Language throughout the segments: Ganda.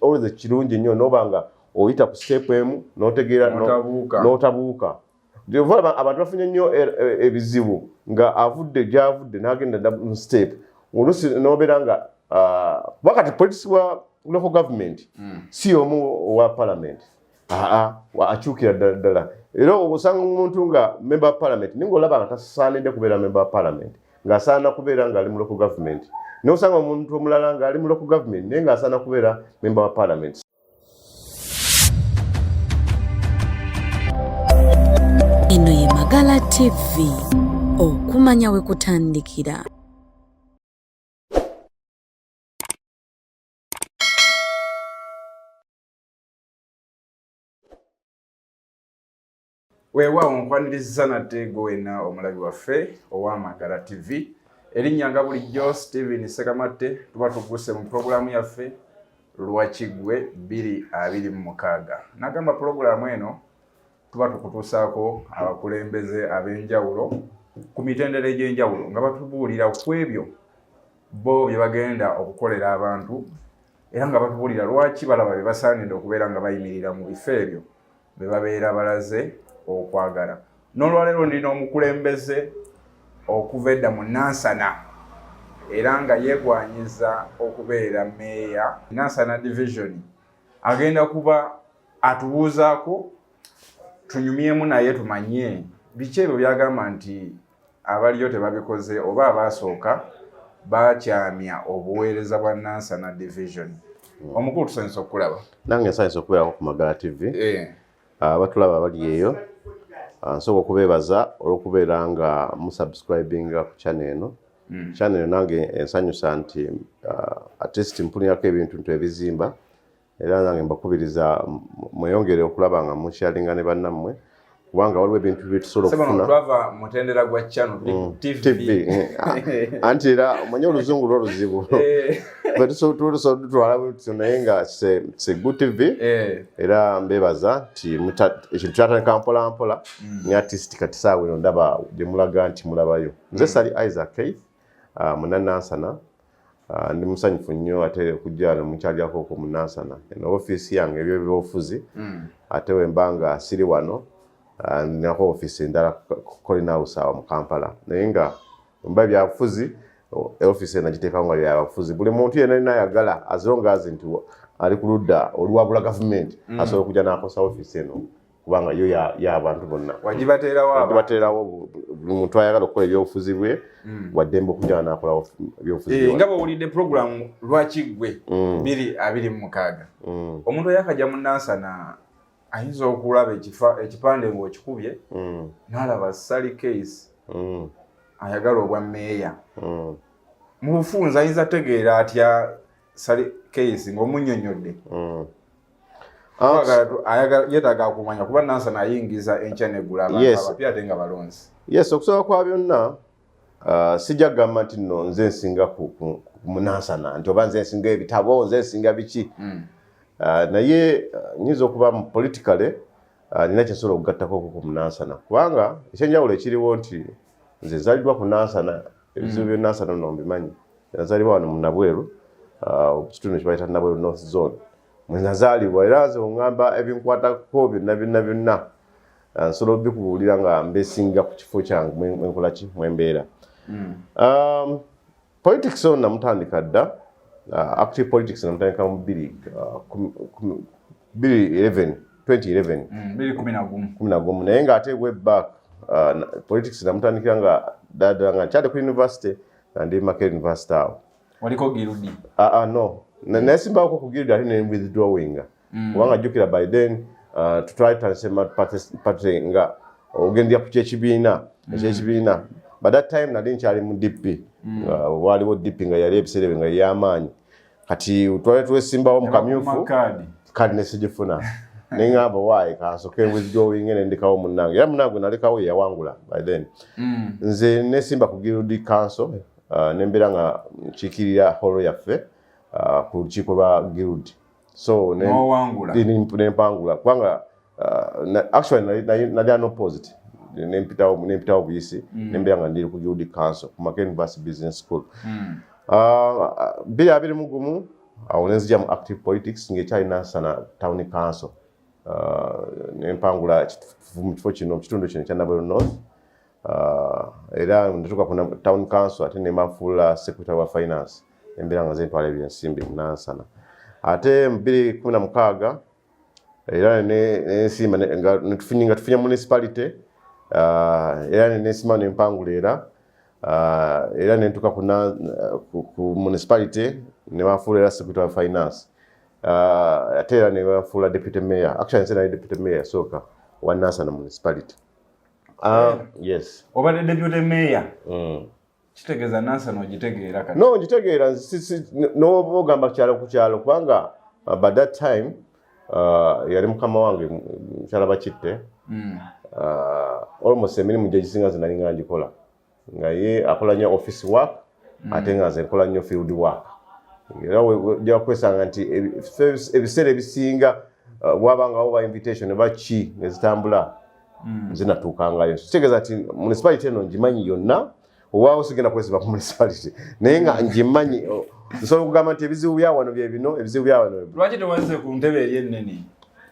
always kirungi nnyo nobanga oyita ku step emu n'otabuuka. Abantu bafunye nnyo ebizibu nga avudde gy'avudde n'agenda mu step oluusi n'obeera nga wakati politics wa local government si omu owa parliament akyukira ddala era osanga omuntu nga member of parliament ninga olaba nga tasaanidde kubeera member of parliament ng'asaana kubeera ng'ali mu local government n'osanga omuntu omulala ng'ali mu local government naye ng'asaana kubeera member of parliament. Eno ye Magala TV, okumanya we kutandikira. Wewa onkwaniriza nate gowena omulabi waffe owa Magala TV. Erinnya nga bulijjo Steven Sekamatte tuba tuguse mu programu yaffe Lwakigwe 2026. Nagamba programu eno tuba tukutuusaako abakulembeze ab'enjawulo ku mitendera egy'enjawulo nga batubuulira ku ebyo bo bye bagenda okukolera abantu era nga batubuulira lwaki balaba bye basaanidde okubeera nga bayimirira mu bifo ebyo be babeera balaze okwagala. N'olwaleero ndina omukulembeze okuva edda mu Nansana era nga yeegwanyiza okubeera meeya Nansana division. Agenda kuba atubuuzaako tunyumyemu naye tumanye biki ebyo byagamba nti abaliyo tebabikoze oba abasooka bakyamya obuweereza bwa Nansana division. Omukulu tusanyusa okulaba. Nange nsanyusa okubeerako ku Magala TV. Abatulaba bali eyo nsobola okubeebaza olw'okubeera nga musubscribinga ku channel eno. Channel eno nange ensanyusa nti at least mpulirako ebintu ebizimba era nange mbakubiriza mweyongere okulaba nga musharinga ne bannammwe kubanga waliwo ebintu byetusobola okufuna. Twava mutendera gwa channel TV. Anti era omanye oluzungu lw'oluzibu. Tutwala naye nga se good TV era mbebaza nti ekintu kyatandika mpola mpola ne artist kati saawe eno ndaba gye mulaga nti mulabayo. Nze sali Isaac Keith muna Nansana. Ndi musanyufu nnyo ate okujja mukyalyako ku Nansana. Eno office yange ebyo byobufuzi ate wembanga siri wano nako office endala Colin House awo mu Kampala. Naye nga mba byabufuzi office enagiteekawo nga byabufuzi. Buli muntu yenna ayagala as long as nti ali ku ludda oluwabula government asobola okujja n'akosa office eno kubanga yo y'abantu bonna. Wagibateerawo buli muntu ayagala okukola ebyobufuzi bwe waddembe okujja n'akola ebyobufuzi bwe. Nga bw'owulidde programu Lwakigwe 2026. Omuntu ayakajja mu Nansana ayinza okulaba ekipande ng'okikubye n'alaba Sally Case ayagala obwa meeya. Mu bufunza ayinza tegeera atya Sally Case ng'omunnyonnyodde. Yeetaaga kumanya kuba Nansana ayingiza enkya n'eggula abantu abapya ate nga balonzi. Yes, okusobola kwa byonna sijja kugamba nti nno nze nsinga mu Nansana nti oba nze nsinga ebitabo nze nsinga biki. Naye nyinza okuba mu politically nina kyensobola okugattako ku Nansana kubanga ekyenjawulo ekiriwo nti nze nzaliddwa ku Nansana ebizibu bya Nansana nno mbimanyi. Nazaalibwa wano mu Nabweru kitundu kye bayita Nabweru North Zone. Mwe nazaalibwa era nze oŋŋamba ebinkwatako byonna nsobola obikubuulira nga mbesinga ku kifo kyange mwenkola ki mwembeera. Politics ono namutandika dda. Active politics namutandika mu 2011 naye ng'ate way back politics namutandikira nga ddala nga nkyali ku university nga ndi Makerere University awo. Waliko Girudi? No. Naye simbawoko ku Girudi ate ne withdrawing. Kubanga jjukira by then tutwalitanse party nga ogendya ku kyekibiina. By that time nali nkyali mu DP. Waliwo DP nga yali ebiseera nga y'amaanyi. Kati twali twesimbawo mu kamyufu kadi ne sigifuna. Ne ngamba why kansoke withdrawing ne ndikawo munnange. Era munnange nalekawo yawangula by then. Nze ne simba ku Girudi Council nembeera nga nkiikirira holo yaffe ku lukiiko lwa Girudi. So nempangula kubanga actually nali unopposed. Nempitawo buyisi nembeera nga ndiri ku Girudi Council ku Makerere University Business School. 2021 awo nenzija mu active politics ng'ekyali Nansana Town Council nempangula mu kifo kino mu kitundu kino ekya Nabwero North era natuuka ku Town Council ate ne mbafuula Secretary wa Finance embeera nga zentwala ebyensimbi mu Nansana ate mu 2016 era nesimba nga tufunye municipality era nesima nempangula era nentuka ku municipality ne bafuula era Secretary wa Finance ate era ne bafuula Deputy Mayor actually nse nali Deputy Mayor sooka wa Nansana municipality. Yes. Obadde Deputy Mayor. Kitegeeza Nansana ogitegeera kati? No, ngitegeera n'oba ogamba kyalo ku kyalo kubanga by that time yali mukama wange mukyala Bakitte almost emirimu gye gisinga nze nali nga ngikola nga ye akola nnyo office work ate nga nze nkola nnyo field work era ojja kwesanga nti ebiseera ebisinga bwabangawo ba invitation oba ki nezitambula zinatuukangayo kitegeeza nti municipality eno ngimanyi yonna owaawo sigenda kwesiba ku municipality naye nga ngimanyi nsobola okugamba nti ebizibu bya wano bye bino ebizibu bya wano lwaki tewaze ku ntebe eri ennene?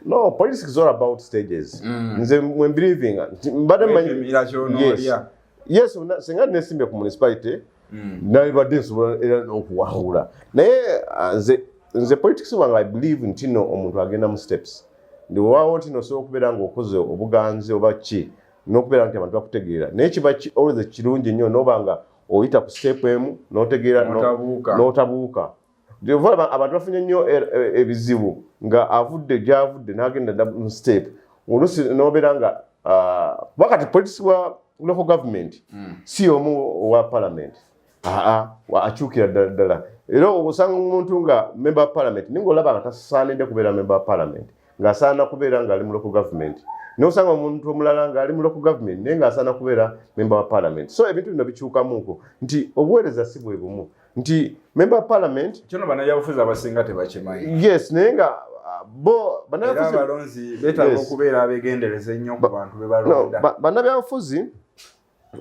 No, politics is all about stages. Nze when believing mbadde manyi yes singa nesimbe ku municipality naye badde nsobola era okuwahula naye nze politics wange I believe nti no omuntu agenda mu steps ndi waawo nti no osobola okubeera ng'okoze obuganzi oba ki n'okubeera nti abantu bakutegeera naye kiba always kirungi nnyo n'oba nga oyita ku step emu n'otegeera n'otabuuka abantu bafunye nnyo ebizibu nga avudde gy'avudde n'agenda mu step oluusi n'obeera nga wakati politics wa local government si omu owa parliament akyukira ddala era osanga omuntu nga member of parliament ninga olaba nga tasaanidde kubeera member of parliament ng'asaana kubeera ng'ali mu local government n'osanga omuntu omulala ng'ali mu local government naye ng'asaana kubeera member wa parliament so ebintu bino bikyukamuuko nti obuweereza si bwe bumu nti member of parliament kino bannabyabufuzi abasinga tebakimanyi yes naye nga bo era abalonzi beetaaga okubeera abeegendereza ennyo ku bantu be balonda bannabyabufuzi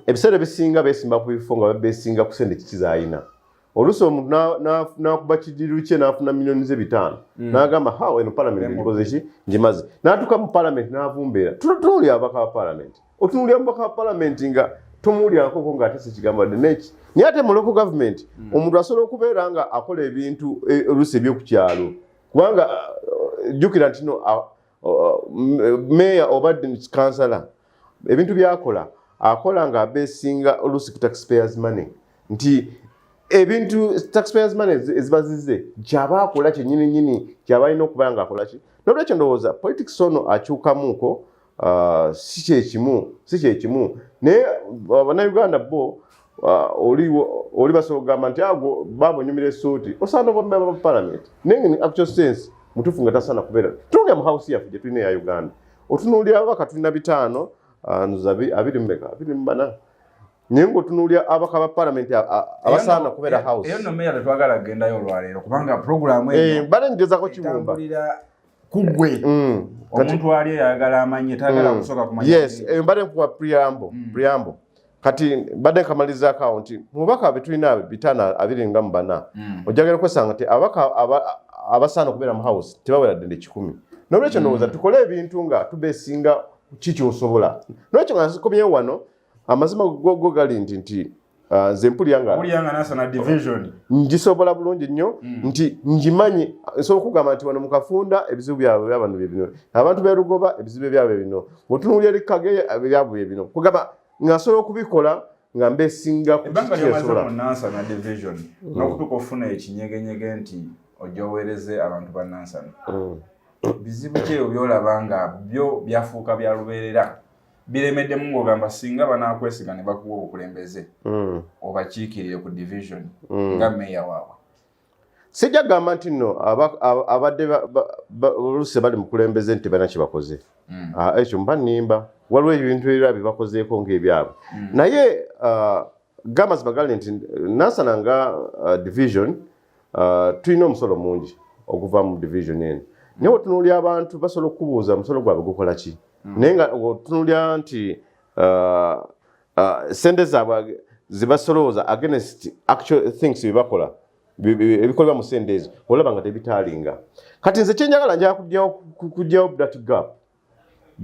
ebiseera ebisinga beesimba ku bifo nga beesinga ku sente kikizayina oluusi omuntu n'akuba kidiru kye n'afuna millioni ze 5 n'agamba eno parliament ngikoze ki ngimaze n'atuuka mu parliament n'avumbeera tunuulira ababaka ba parliament otunuulira mubaka wa parliament nga tomuwulirakoko ng'ate kigambo wadde neki naye ate mu local government omuntu asobola okubeera nga akola ebintu oluusi eby'oku kyalo kubanga jjukira nti no meya oba kansala ebintu byakola akola nga abeesinga oluusi ku taxpayers money nti ebintu taxpayers money eziba zizze kyaba akola kyennyini kyaba alina okubeera ng'akola ki nolwekyo ndowooza politics ono akyukamuuko si kyekimu naye bannayuganda bo oli basobola okugamba nti ago babonyumira essuuti osaana oba member of parliament naye in actual sense mutuufu nga tasaana kubeera tunuulira mu house yaffe gye tulina eya Uganda otunuulira ababaka tulina 5 24 naye ng'otunuulira ababaka ba parliament abasaana kubeera house eyo no meya tetwagala kugendayo olwaleero kubanga programu eyo bale njezako kibumba kugwe omuntu ali ayagala amanye tagala kusooka kumanya yes mbadde nkuwa preamble kati mbadde nkamalizaako awo nti mubaka betulina 524 ojjagala kwesanga nti ababaka abasaana okubeera mu house tebawera ddende 10 nolwekyo ndowooza tukole ebintu nga tubeesinga kikyosobola nolwekyo nga nsikomyewo wano amazima go gali nti nze mpulira Nansana division ngisobola bulungi nnyo nti ngimanyi nsobola okugamba nti wano mu Kafunda ebizibu byabwe byabano bye bino abantu be Lugoba ebizibu byabwe bino otunuulira eri Kagere byabwe bino kugamba ngasobola okubikola nga mbeesinga ku kikyesobola mu Nansana division n'okutuuka ofuna ekinyegenyege nti ojja oweereze abantu ba Nansana bizibu ki ebyo by'olaba nga byo byafuuka bya lubeerera biremeddemu ng'ogamba singa banaakwesiga ne bakuwa obukulembeze obakiikirire ku division nga meya waabwe sijja gamba nti nno abadde oluusi bali mukulembeze nti balina kyebakoze ekyo mba nnimba waliwo ebintu era bye bakozeeko ng'ebyabwe naye gamazima gali nti Nansana nga division tulina omusolo mungi okuva mu division eno naye otunuulira abantu basobola okubuuza omusolo gwabwe gukola ki naye nga otunuulira nti sente zaabwe zibasolooza against actual things bye bakola ebikolebwa mu sente ezo olaba nga tebitaalinga. Kati nze kyenjagala njala kujjawo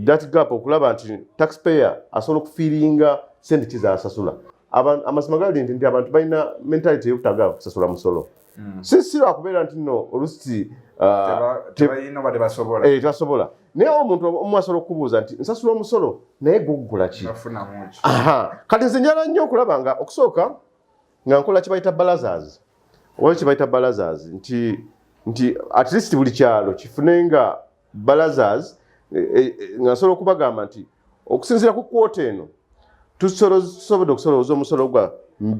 that gap okulaba nti taxpayer asobola okufiiringa sente kizasasula. Amazima gali nti abantu balina mentality y'obutagala kusasula musolo. Si lwakubeera nti nno olusi tebasobola. Naye omuntu omu asobola okubuuza nti nsasula omusolo naye guggula ki? Kati nze njala nnyo okulaba nga okusooka nga nkola kibayita barazas. Waliwo kibayita barazas nti at least buli kyalo kifunenga barazas nga nsobola okubagamba nti okusinziira ku kwota eno tusobodde okusolooza omusolo gwa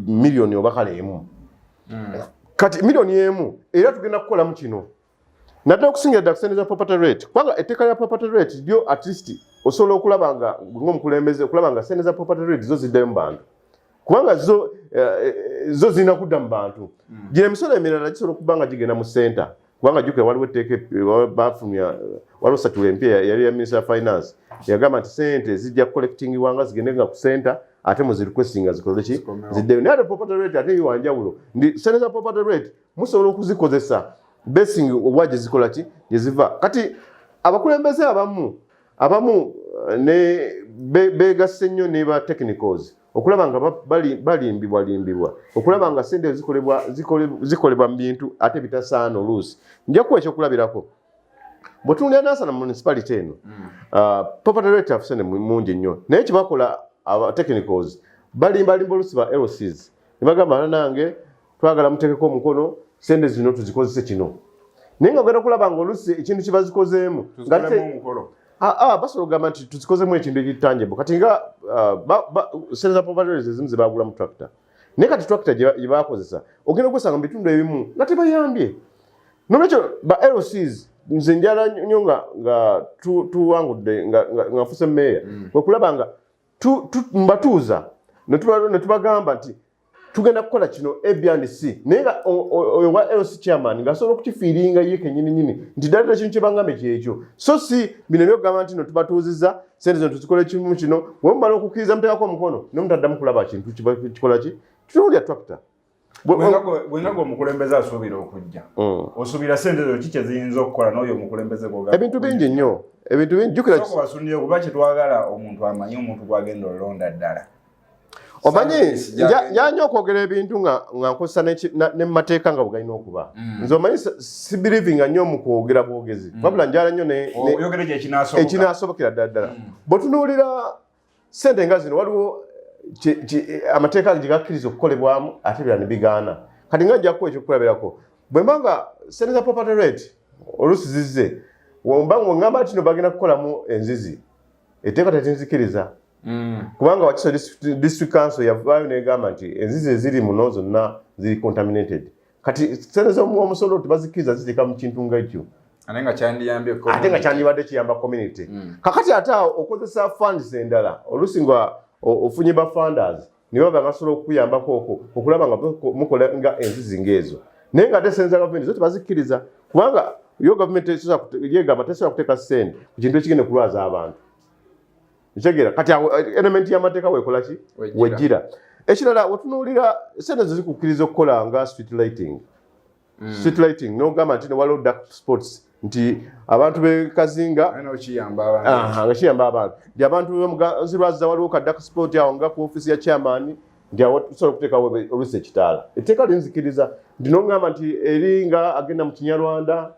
miliyoni oba kale emu. Kati miliyoni emu era tugenda kukolamu kino. Naddala okusingira ddala kusente za property rate. Kubanga etteeka lya property rate lyo at least osobola okulaba nga ng'omukulembeze okulaba nga sente za property rate zo ziddayo mu bantu. Kubanga zo zirina kudda mu bantu. Gino emisolo emirala gisobola okuba nga gigenda mu center. Kubanga jjukira waliwo etteeka baafulumya waliwo ssatula empya yali ya Minister of Finance. Yagamba nti sente zijja collectingibwanga zigendenga ku center ate mu zirequestinga zikolole ki ziddeyo. Naye ate property rate ate yiwanjawulo. Ndi sente za property rate musobola okuzikozesa basing obwa gye zikola ki gye ziva. Kati abakulembeze abamu ne begasse nnyo ne ba technicals okulaba nga balimbibwa okulaba nga sente zikolebwa mu bintu ate bitasaana oluusi. Nja kuwa ekyokulabirako bwe tunuulira Nansana municipality eno property rate of sente mungi nnyo naye kyebakola aba technicals balimba oluusi ba LCs ne bagamba nange twagala muteekeko omukono sente zino tuzikozese kino. Naye nga ogenda kulaba nga oluusi ekintu kye bazikozeemu basobola okugamba nti tuzikozemu ekintu ekitangible. Kati nga sente za property rate ezimu ze baagula mu tractor. Naye kati tractor gye baakozesa ogenda okwesanga mu bitundu ebimu nga tebayambye. Noolwekyo ba LCs nze njala nnyo nga tuwangudde nga nfuse meeya okulaba nga mbatuuza ne tubagamba nti tugenda kukola kino A+C naye nga oyo wa LC chairman ng'asobola okukifiiringa ye kennyini nti ddala ekintu kye bangamba kyekyo. So si bino byokugamba nti no tubatuuzizza sente zino tuzikole kimu kino bwe mumala okukkiriza muteekako omukono ne mutaddamu kulaba kintu kikola ki tutuulya tractor. Bwenga omukulembeze asuubira okujja osuubira sente zo ki kyeziyinza okukola n'oyo omukulembeze gwoga ebintu bingi nnyo jjukira basuniye kuba kyetwagala omuntu amanyi omuntu gwagenda olonda ddala. Omanyi njanya okwogera ebintu nga nkozesa ne mu mateeka nga bwe galina okuba. Nze omanyi si believing nnyo mu kwogera bwogezi wabula njala nnyo ekinaasobokera ddala. Bwe tunuulira sente nga zino waliwo amateeka gye gakkiriza okukolebwamu ate ebirala ne bigaana. Kati nga nja kuwa ekyokulabirako bwe mba nga sente za property rate oluusi zizze wemba ng'oŋŋamba nti no bagenda kukolamu enzizi etteeka tetinzikiriza. Kubanga Wakiso District Council yavaayo negamba nti enzizi eziri muno zonna ziri contaminated. Kati sente z'omusolo tebazikiriza ziteeka mu kintu nga ekyo ate nga kyandibadde kiyamba community. Kakati ate okozesa funds endala oluusi nga ofunye ba funders ne baba basobola okuyambako okwo okulaba nga mukola nga enzizi ng'ezo. Naye nga ate sente za gavumenti zo tebazikiriza kubanga yo gavumenti yegamba tesobola kuteeka sente ku kintu ekigenda kulwaza abantu. Nchegera kati element y'amateeka wekola ki wejjira. Ekirala otunuulira sente zikukkiriza okukola nga street lighting n'ogamba nti ne waliwo dark spots nti abantu b'Kazinga nga kiyamba abantu nti abantu b'Omuzirwaza waliwo ka dark spot awo nga ku ofiisi ya chairman nti awo tusobola okuteekawo oluusi ekitaala. Etteeka linzikiriza nti n'ogamba nti eri nga agenda mu Kinyarwanda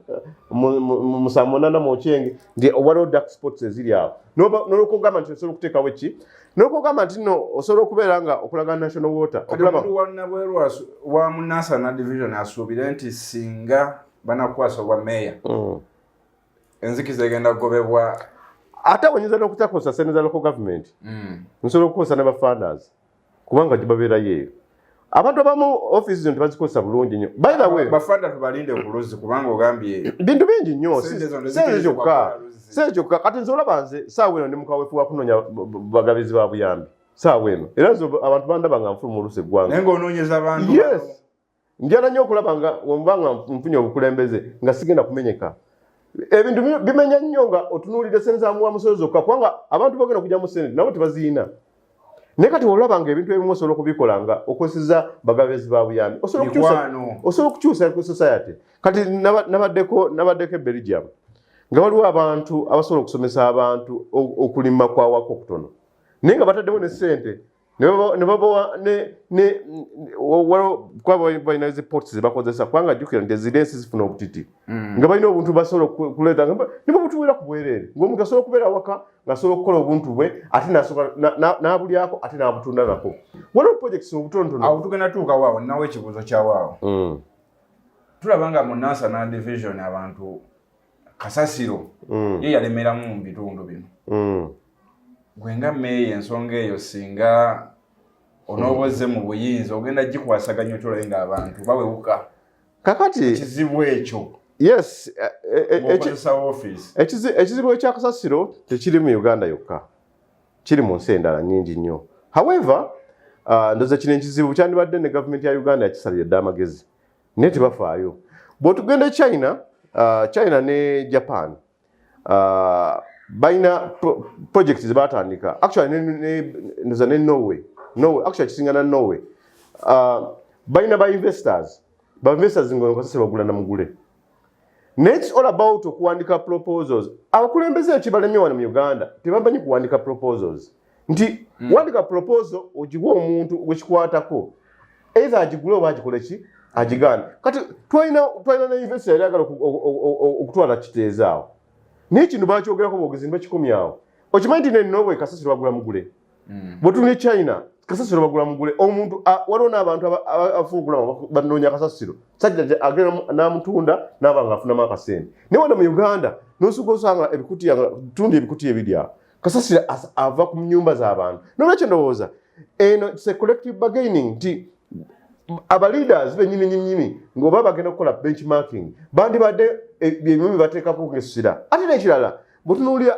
mu saa 8 mu Okyenge nti waliwo dark spots eziri awo. N'olwokugamba nti osobola okuteekawo eki n'okugamba nti nno osobola okubeera nga okulaga national water. Nabweru wa Nansana division asuubire nti singa banakwasa obwa meeya enzikiza egenda kugobebwa. Ate oyinza n'okutakozesa sente za local government nsobola okukozesa ne ba funders kubanga gibabeerayo eyo. Abantu abamu offices zino tebazikozesa bulungi nnyo. By the way bafanda tubalinde ku luzzi kubanga ogambye bintu bingi nnyo sente kyokka. Kati nze olaba nze saawa eno ndi mukaweefube wa kunoonya bagabizi ba buyambi saawa eno era nze abantu bandaba nga nfuluma oluusi eggwanga naye ng'onoonyeza abantu. Yes njala nnyo okulaba nga wemba nga nfunye obukulembeze nga sigenda kumenyeka. Ebintu bimenya nnyo nga otunuulire sente za muwa musolo zokka kubanga abantu bagenda kujja mu sente nabo tebaziina. naye kati olabanga ebintu ebimu osobola okubikolanga okozesa bagabezi ba buyambi osobola okukyusa ku society kati nabaddeko Belgium nga waliwo abantu abasobola okusomesa abantu okulima kwawako okutono naye nga bataddemu ne ssente ne babawa balina zipots zebakozesa kubanga jjukira nti ezidensi zifuna obutiti nga balina obuntu basobola okuleeta ne babutuwera ku bwereere ng'omuntu asobola okubeera waka ng'asobola okukola obuntu bwe ate n'abulyako ate n'abutunda nako waliwo projects obutonotono awo tugenda tuuka waawo nawo ekibuuzo kya waawo tulaba nga mu National Division abantu kasasiro ye yalemeramu mu bitundu bino gwe nga meeya ensonga eyo singa onooboze mu buyinza ogenda gikwasaganya otulabe ng'abantu bawewuka kakati ekizibu ekyo yes okozesa office ekizibu ekya kasasiro tekiri mu Uganda yokka kiri mu nsi endala nnyingi nnyo however ndoza kino ekizibu kyandibadde ne gavumenti ya Uganda yakisalira dda amagezi naye tebafaayo bw'otugenda China ne Japan balina projects zebatandika actually ne Norway actually kisingana Norway balina ba investors ngo kasasiro bagula na mugule it's all about okuwandika proposals abakulembeze ekibalemye wano mu Uganda tebamanyi kuwandika proposals nti wandika proposal ogiwa omuntu wekikwatako either agigule oba agikole ki agigana kati twalina ne investor yagala okutwala kiteezaawo naye kino bakyogerako bwogezimba 10 awo okimanyi nti ne Norway kasasiro bagula mugule bwetuli China kasasiro bagula mugule omuntu waliwo n'abantu abafuugula banoonya kasasiro sajja agenda n'amutunda n'abanga afunamu akasente naye wano mu Uganda n'osuka osanga tundi ebikuti ebirya kasasiro ava ku nyumba z'abantu nolwekyo ndowooza eno it's a collective bargaining nti aba leaders bennyini ng'oba bagenda kukola benchmarking bandibadde ebimu bibateekako ng'essira ate n'ekirala bwetunuulira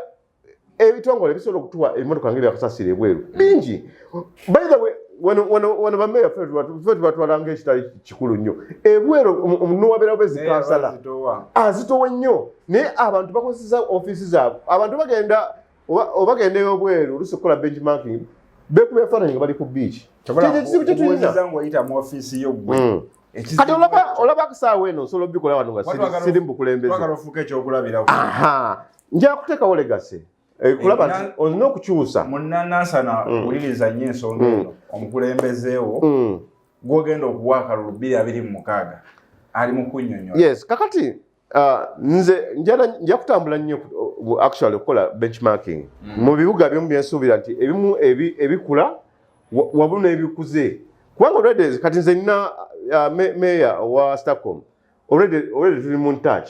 ebitongole bisobola okutuwa emmotoka ngeri yakasasira ebweru bingi by the way wano bameeya ffe tubatwalanga ekitali kikulu nnyo ebweru omuntu wabeerawo bezikansala azitowa nnyo naye abantu bakozesa ofiisi zaabwe abantu bagenda ey'obweru olusi okukola benchmarking bekuba efaananyi nga bali ku beach ekizibu kye tulina kati olaba akasaawa eno osobola obikola wano nga siri mu bukulembeze nja kuteekawo legase kulaba nti olina okukyusa munnanansana wuliriza nnyo ensonga eno omukulembezeewo gw'ogenda okuwa akalulu 2026 ali mu kunnyonnyola yes kakati nze nja kutambula nnyo actually okukola benchmarking mu bibuga byomu byensuubira nti ebimu ebikula wamu n'ebikuze kubanga already kati nze nina meeya wa Stockholm already tuli mu ntouch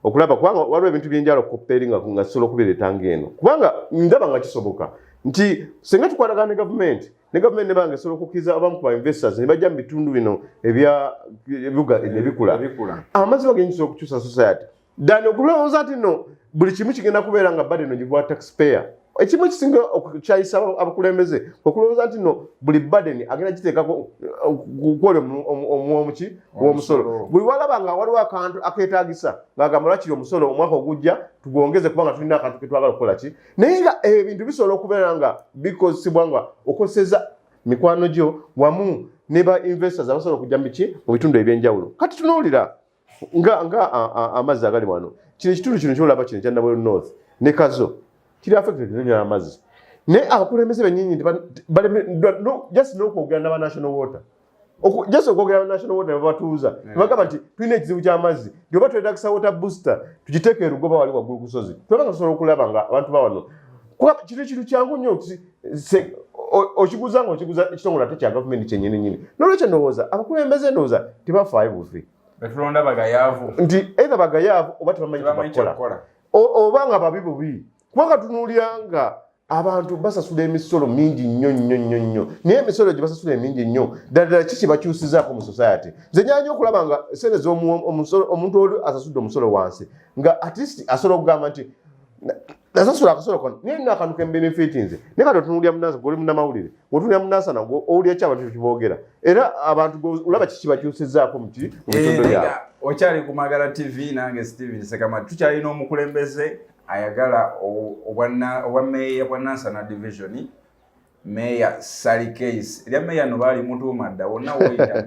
okulaba kubanga waliwo ebintu byenjala okukopeeringa nga kisobola okubireetanga eno kubanga ndaba nga kisoboka nti singa tukwatagana ne gavumenti ne bange esobola okukkiriza abamu ku ba investors ne bajja mu bitundu bino ebibuga ebikula amazzi bagenyisa okukyusa society dani okulowooza nti no buli kimu kigenda kubeera nga bade no gibwa taxpayer ekimu kisinga okukyayisa abakulembeze okulowooza nti no buli badeni agenda kiteekako kukola omuwomuki w'omusolo buli walaba nga waliwo akantu akeetaagisa ng'agamba lwakiri omusolo omwaka ogujja tugwongeze kubanga tulina akantu ke twagala okukola ki naye nga ebintu bisobola okubeera nga bikozesebwa nga okoseza mikwano gyo wamu ne ba investors abasobola okujja mu bitundu ebyenjawulo kati tunuulira nga amazzi agali wano kino ekitundu kino kyolaba kino ekya Nabweru North ne Kazo kiri affected n'enyo amazzi naye abakulembeze bennyingi just n'okwogera n'aba national water just okwogera n'aba national water ne babatuuza ne bagamba nti tulina ekizibu ky'amazzi gyoba twetagisa water booster tugiteeke erugoba wali waggulu kusozi twebanga tusobola okulaba nga abantu ba wano kino ekintu kyangu nnyo okiguza ekitongole ate kya gavumenti kyennyininyini n'olwekyo ndowooza abakulembeze ndowooza tebafaayo bufi betulonda bagayaavu nti either bagayaavu oba tebamanyi kyebakola oba nga babi bubi kubanga tunuulira nga abantu basasula emisolo mingi nnyo naye emisolo gye basasula emingi nnyo ddala kiki bakyusizaako mu society nze nyanya okulaba nga sente omuntu oli asasudde omusolo wansi nga at least asobola okugamba nti nasasula akasolo kano naye nina akantu kembenefiti nze naye kati otunuulira munansa goli munnamawulire otunuulira munansana owulira ki abantu kiboogera era abantu olaba kiki bakyusizaako mu bitundu byabwe okyali ku Magala TV nange Steven Sekamati tukyalina omukulembeze ayagala obwa meeya bwa Nansana Division Mayor Sally Case. Ilya Mayor no bali mutuma dda wonna woyita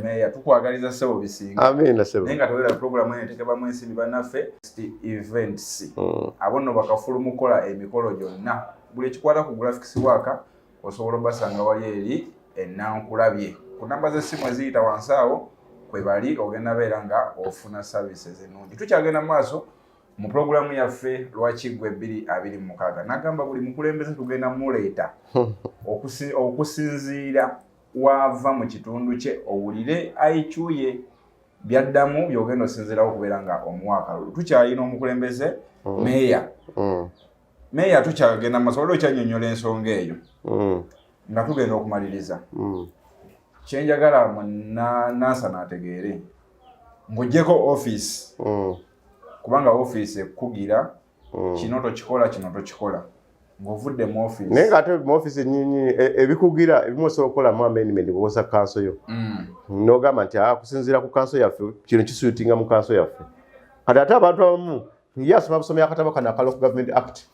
Mayor tukwagaliza sebo bisinga. Amina sebo. Nenga tolera program ene tekeba mwensi banaffe events. Abono bakafulu mukola emikolo gyonna. Buli kikwata ku graphics work osobola basanga wali eri enankulabye. Ku namba z'essimu eziyita wansawo kwe bali ogenda beera nga ofuna services ennungi. Tukyagenda maaso mu programu yaffe Lwakigwe 2026. Nagamba buli mukulembeze tugenda muleeta okusinziira wava mu kitundu kye owulire ayikyuye byaddamu byogenda osinziirawo okubeera nga omwaka. Tukyalina omukulembeze Mayor. Mayor tukyagenda maaso waliwo kyanyonnyola ensonga eyo nga tugenda okumaliriza. Kyenjagala Nansa n'ategeere ng'oggyeko office kubanga office ekugira kino tokikola ng'ovudde mu office naye ng'ate mu office nnyinyi ebikugira ebimu osobola okukolamu amendment kukosa kanso yo n'ogamba nti kusinziira ku kanso yaffe kino kisuutinga mu kanso yaffe kati ate abantu abamu ye asoma busomya akatabo kano aka Local Government Act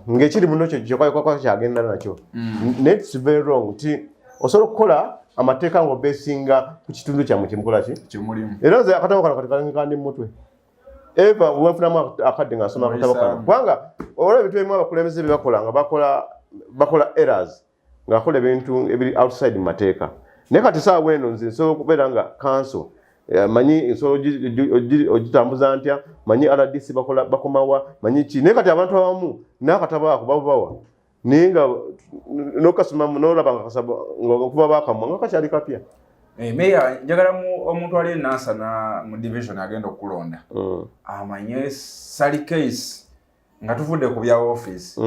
ng'ekiri muno kyo kyekwakwa kyagenda nakyo naye it's very wrong nti osobola okukola amateeka ng'obeesinga ku kitundu kyammwe kyemukola kimulimu era nze akatabo kano kati kalengekandi mu mutwe eva wenfunamu akadde nga nsoma akatabo kano kubanga olwa ebintu ebimu abakulembeze byebakola nga bakola errors nga bakola ebintu ebiri outside mu mateeka naye kati saawa eno nze nsobola okubeera nga council manyi nsobola ogitambuza ntya manyi RDC bakomawa manyi ki naye kati abantu abamu n'akatabo ako babawa naye nga n'okasomamu n'olaba nga kuba bakamwa nga kakyali kapya. Mayor njagala omuntu ali Nansa mu division agenda okulonda amanye Sally Case nga tuvudde ku bya office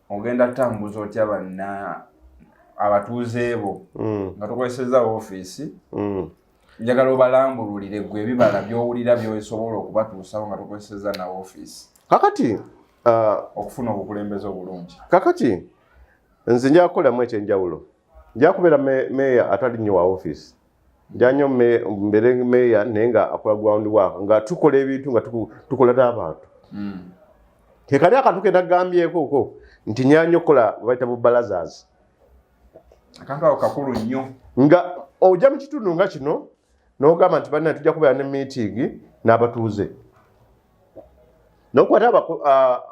ogenda tambuza otya banna abatuuze bo nga tukozeseza office njagala obalambululire gwe ebibala by'owulira by'osobola okubatuusawo nga tukozeseza na office kakati okufuna obukulembeze obulungi. Kakati nze nja kukolamu ekyenjawulo nja kubeera Mayor atali nnyo wa office nja nnyo mbeere Mayor naye nga akola ground work nga tukola ebintu nga tukola n'abantu kekali akantu ke nagambyeko ko nti nja nnyo okukola bayita bu barazas akantu ako kakulu nnyo nga ojja mu kitundu nga kino n'ogamba nti banna tujja kubeera ne meeting n'abatuuze n'okwata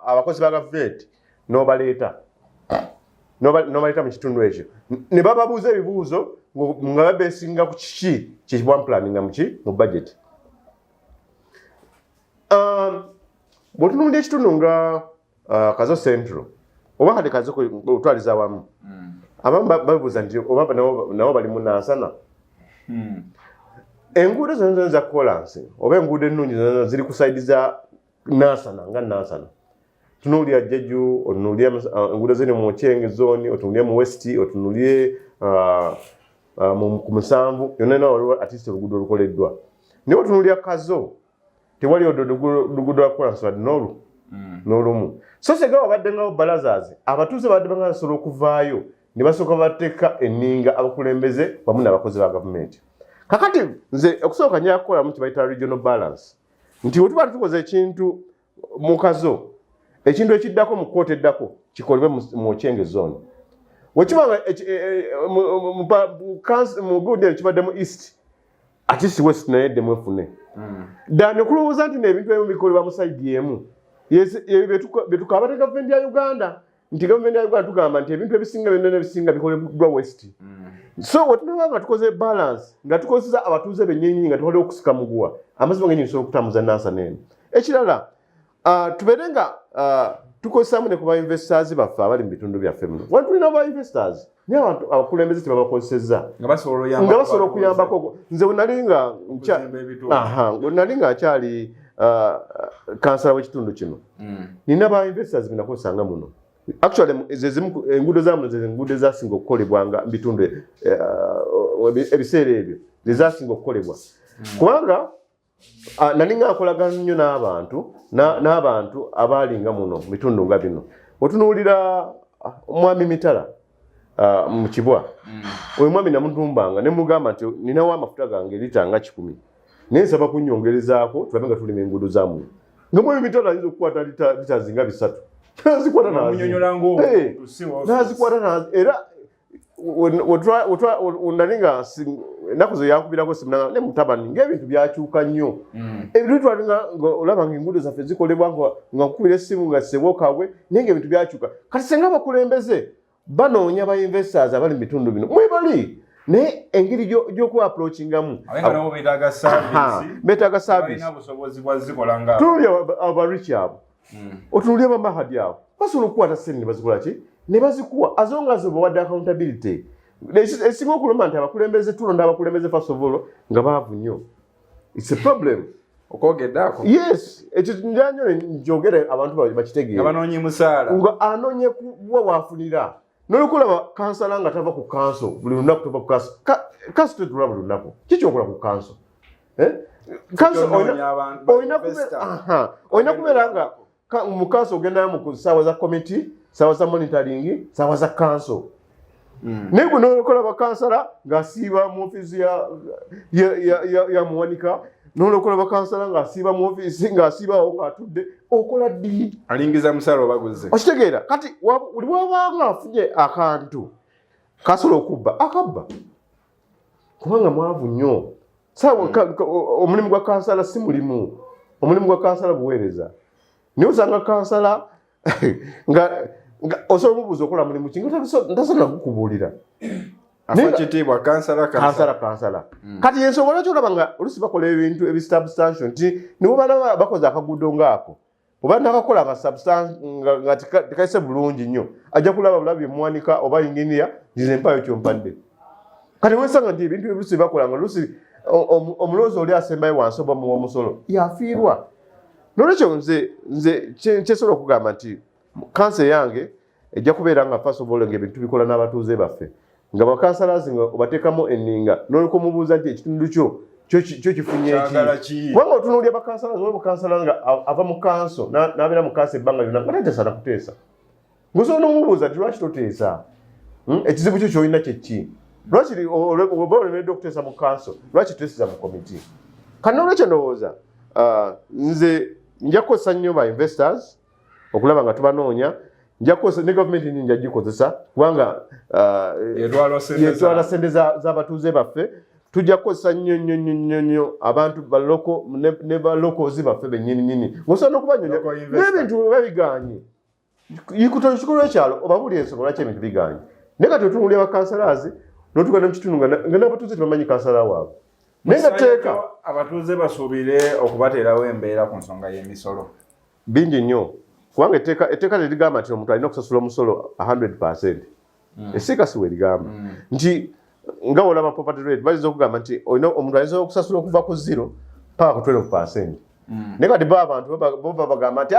abakozi ba gavumenti n'obaleeta mu kitundu ekyo ne bababuuza ebibuuzo nga babeesinga ku kiki kyekibwampulaninga mu budget. Bw'otunuulira ekitundu nga Kazo Central oba kati Kazo otwaliza awamu abamu babuuza nti oba nabo bali mu Nansana enguudo zonna za kolansi oba enguudo ennungi zonna ziri ku sayidi za Nansana nga Nansana tunuulira Jeju otunuulira enguudo ziri mu Kyenge zone otunuulira mu West otunuulire ku Musanvu yonna waliwo at least oluguudo olukoleddwa naye otunuulira Kazo tewali oluguudo lwa kolansi wadde n'olumu so sega wabadde ngawo barazas abatuuze badde bangasobola okuvaayo ne basooka bateeka enninga abakulembeze wamu n'abakozi ba gavumenti. Kakati nze okusooka nja kukolamu kibayita regional balance nti bwe tuba tukoze ekintu mu Kazo ekintu ekiddako mu kkooti eddako kikolebwe mu Kyenge zone wekiba mu gundi kibadde mu east ate si west naye eddemu efune ddani okulowooza nti n'ebintu ebimu bikolebwa mu sayidi emu byetukabate gavumenti ya Uganda nti gavumenti ya Uganda tugamba nti ebintu ebisinga byonna n'ebisinga bikoleddwa west so wetunaba nga tukoze balance nga tukozesa abatuuze bennyini nga tukolewo okusika muguwa amazima genyi tusobola okutambuza Nansa n'eno. Ekirala tubeere nga tukozesaamu ne ku ba investors baffe abali mu bitundu byaffe muno wali tulina ba investors naye abantu abakulembeze tebabakozesezza nga basobola okuyambako. Nze nali nga nkyali kansala w'ekitundu kino nina ba investors benakozesanga muno actually enguudo zamu enguudo ezasinga okukolebwa nga bitundu ebiseera ebyo zezasinga okukolebwa kubanga nali nga nkolagana nnyo n'abantu abalinga muno mu bitundu nga bino. Otunuulira omwami Mitala mu Kibwa oyo mwami namutumbanga ne mugamba nti ninawo amafuta gange lita nga 10 naye nsaba kunnyongerezaako tulabe nga tulima enguudo zamu nga mwami Mitala ayinza okukwata lita zinga 3 Nazikwata nazi. Munyonyola ngo tusiwa. Nazikwata nazi era undalinga nakuzo yakubirako simna ne mutabani ng'ebintu byakyuka nnyo. Ebintu twalinga olaba ng'enguudo zaffe zikolebwa nga nkubira essimu nga sebokawe naye ng'ebintu byakyuka. Kati singa abakulembeze banoonya ba investors abali mu bitundu bino mwebali naye engeri gy'okuba approachingamu nabo beetaaga service balina busobozi bwa zikola nga tunuulya abarichi abo otunuulya abamahadi abo basobola okukwata sente ne bazikola ki ne bazikuwa as long as bawadde accountability esinga okuluma nti abakulembeze tulonda abakulembeze first of all nga baavu nnyo it's a problem okwogeddeako yes ekyo njanyo njogere abantu bakitegeera abanoonyi musaala nga anoonye kuwa waafunira n'olukulaba kansala nga tava ku kanso buli lunaku tava ku kanso kanso tetula buli lunaku kikyokola ku kanso olina kubeera nga mu kanso ogendayo mu ssaawa za komiti ssaawa za monitoring ssaawa za kanso naye bwe n'olukulaba kansala ng'asiiba mu ofiisi ya muwanika n'olukulaba kansala ng'asiiba mu ofiisi ng'asiibawo ng'atudde okola ddi alingiza musaala obaguze okitegeera kati buli bwabanga afunye akantu kasobola okubba akabba kubanga mwavu nnyo omulimu gwa kansala si mulimu omulimu gwa kansala buweereza naye osanga kansala nga osobola omubuuza okola mulimu ki ntasobola kukubuulira afakitiibwa kansala kati yensobola kyolaba nga olusi bakola ebintu ebisubstantial nti nibo bana bakoze akaguudo ngaako oba nakakola nga tekaise bulungi nnyo ajja kulaba bulabi emuwanika oba inginiya nzize empayo kyompadde kati wesanga nti ebintu ebulusi bakola nga lusi omuloozi oli asembayo wansi oba muwa omusolo yafiirwa nolwekyo nze kyesobola okugamba nti kansa yange ejja kubeera nga first of all ng'ebintu bikola n'abatuuze baffe nga bakansalazi nga obateekamu enninga n'olika omubuuza nti ekitundu kyo kifunye eki kubanga otunuulya bakansalazi oba bakansala nga ava mu kanso n'abeera mu kanso ebbanga lyonna nga tateesa kuteesa ng'osobola n'omubuuza nti lwaki toteesa ekizibu kyo kyolina kyeki lwaki oba olemeddde okuteesa mu kanso lwaki toteesiza mu komiti kati n'olwekyo ndowooza nze nja kukozesa nnyo ba investors okulaba nga tubanoonya nja kukozesa ne gavumenti nja gikozesa kubanga yetwala sente z'abatuuze baffe tujja kukozesa nnyo abantu ne balokozi baffe bennyininyini ng'osobola n'okubanyonya n'ebintu babiganye kikolwa ekyalo obabuuli ensonga lwaki ebintu biganye naye kati otunuulya bakansalazi n'otugenda mu kitundu nga n'abatuuze tebamanyi kansala waabwe naye nga teeka abatuuze basuubire okubateerawo embeera ku nsonga y'emisolo bingi nnyo kubanga etteeka terigamba nti omuntu alina okusasula omusolo 100%. Essiika si weerigamba nti nga olaba property rate bayinza okugamba nti omuntu ayinza okusasula okuva ku 0 paka ku 12%. Naye kati abantu bo bagamba nti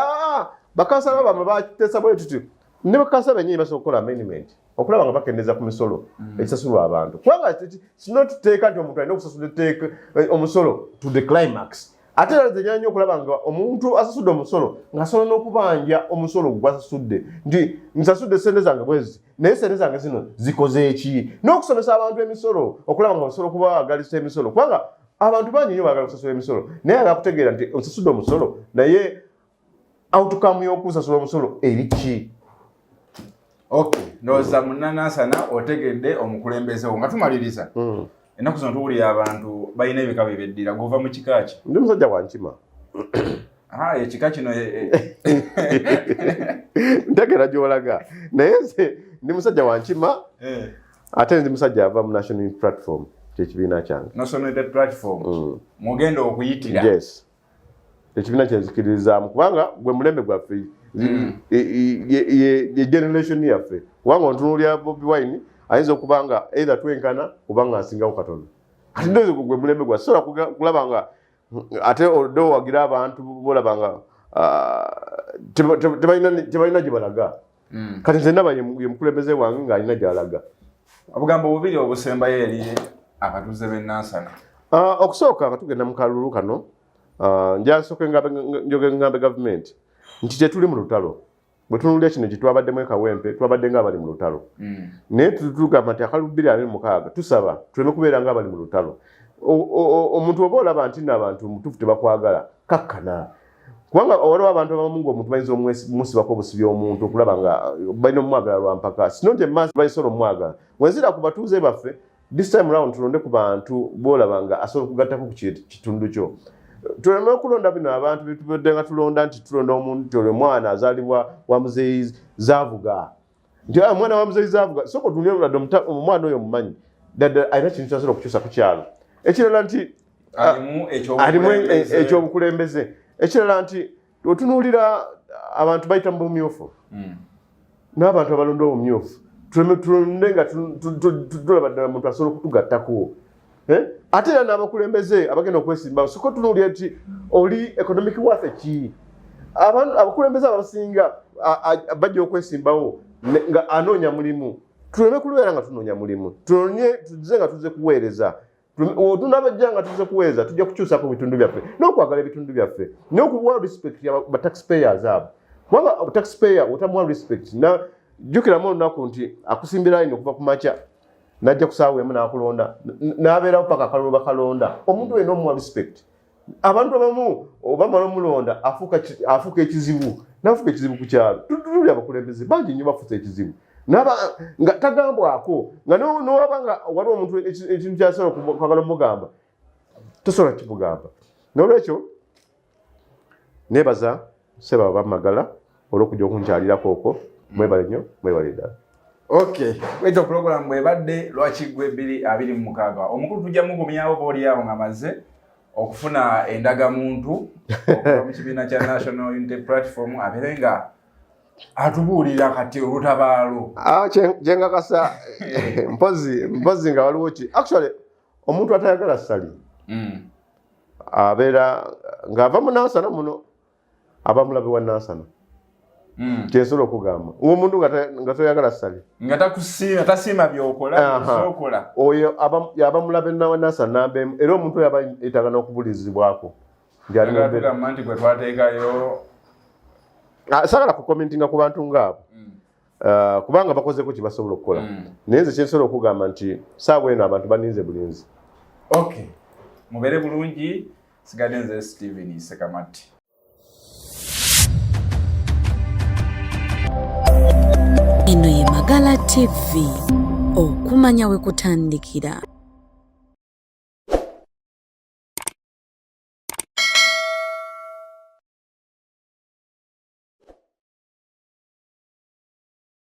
bakansala bamwe bateesa bwe tuti ne bakansala bennyini basobola okukola amendment okulaba nga bakendeeza ku misolo ekisasulwa abantu kubanga sino tuteeka nti omuntu alina okusasula omusolo to the climax. Ate era nze nnyo okulaba nga omuntu asasudde omusolo ng'asobola n'okubanja omusolo gw'asasudde nti nsasudde sente zange bwezi naye sente zange zino zikoze eki n'okusomesa abantu emisolo okulaba nga basobola okubagalisa emisolo kubanga abantu bangi nnyo baagala okusasula emisolo naye agala kutegeera nti osasudde omusolo naye outcome y'okusasula omusolo eri ki. Okay, ndowooza munnanansana otegedde omukulembeze wo nga tumaliriza ennaku zino tuwulira abantu balina ebika bye beddira gova mu kika ki? Ndi musajja wa nkima. Ekika kino ntegera gy'olaga naye nze ndi musajja wa nkima ate ndi musajja ava mu National Unity Platform kyekibiina kyange. National Unity Platform mugenda okuyitira? Yes, ekibiina kyenzikiririzaamu kubanga gwe mulembe gwaffe ye generation yaffe kubanga ontunuulya Bobi Wine ayinza okuba nga either twenkana oba nga asingawo katono kati ndozi gwe mulembe gwa sobola kulaba nga ate oddo wagira abantu bolaba nga tebalina gye balaga kati nze ndaba ye mukulembeze wange ng'alina gy'alaga. Obugambo bubiri obusembayo eri abatuuze b'e Nansana. Okusooka nga tugenda mu kalulu kano njasooke ngambe gavumenti nti tetuli mu lutalo bwe tunuulira kino kitwabaddemu ekawempe twabadde ng'abali mu lutalo naye tugamba nti akalulu 2026 tusaba tuleme kubeera ng'abali mu lutalo. Omuntu oba olaba nti n'abantu mutuufu tebakwagala kakkana kubanga waliwo abantu abamu ng'omuntu bayinza omusibako obusibi omuntu okulaba nga balina omwagala lwampaka sinonte maaso bayisobola omwagala wenzira ku batuuze baffe this time round tulonde ku bantu boolaba nga asobola okugattako ku kitundu kyo tuleme okulonda bino abantu betubadde nga tulonda nti tulonda omuntu olwo mwana azaalibwa wa muzeeyi zaavuga nti mwana wa muzeeyi zaavuga sooka otunule ladde omwana oyo mumanyi ddala alina kintu kyasobola okukyusa ku kyalo ekirala nti alimu ekyobukulembeze ekirala nti otunuulira abantu bayita mu bumyufu n'abantu abalonda obumyufu tulonde nga tulaba ddala muntu asobola okutugattako ate era n'abakulembeze abagenda okwesimbawo soka otunuulira nti oli economic worth ki abakulembeze abasinga bajja okwesimbawo nga anoonya mulimu tuleme kubeera nga tunoonya mulimu tuze nga tuze kuweereza tunabajja nga tuze kuweereza tujja kukyusako bitundu byaffe n'okwagala ebitundu byaffe n'okuwa respect ba taxpayers abo kubanga taxpayer otamuwa respect jjukiramu olunaku nti akusimbira ino okuva ku makya najja kusaawa emu n'akulonda n'abeerawo paka akalulu bakalonda omuntu wena omuwa respect abantu abamu obamala omulonda afuuka ekizibu n'afuuka ekizibu ku kyalo tutuli abakulembeze bangi nnyo bafuusa ekizibu nga tagambwako nga nowaba nga waliwo omuntu ekintu kyasobola kwagala omugamba tosobola kimugamba n'olwekyo neebaza seba bamagala olw'okujja okunkyalirako okwo mwebale nnyo mwebale ddala Okay, weto program bwebadde Lwakigwe 2026 omukulu tujja mugumyawo booliawo nga maze okufuna endagamuntu okuva mu kibiina kya National Unity Platform aberenga atubuulira kati olutabaalo kyengakasa mpozi nga waliwo ki actually omuntu atayagala ssali abeera ng'ava mu nansana muno aba mulabe wa nansana kyensobola okugamba omuntu nga toyagala ssali nga tasiima byokola sokola oyo aba mulabe nawa nansana nambeemu era omuntu oyo aba yeetaaga n'okubulizibwako gamba nti gwe twateekayo sagala kukomentinga ku bantu ngaabo kubanga bakozeko kye basobola okukola naye nze kyensobola okugamba nti saawa eno abantu baninze bulinzi okay mubeere bulungi sigadde nze Steven Sekamati eno ye Magala TV okumanya we kutandikira.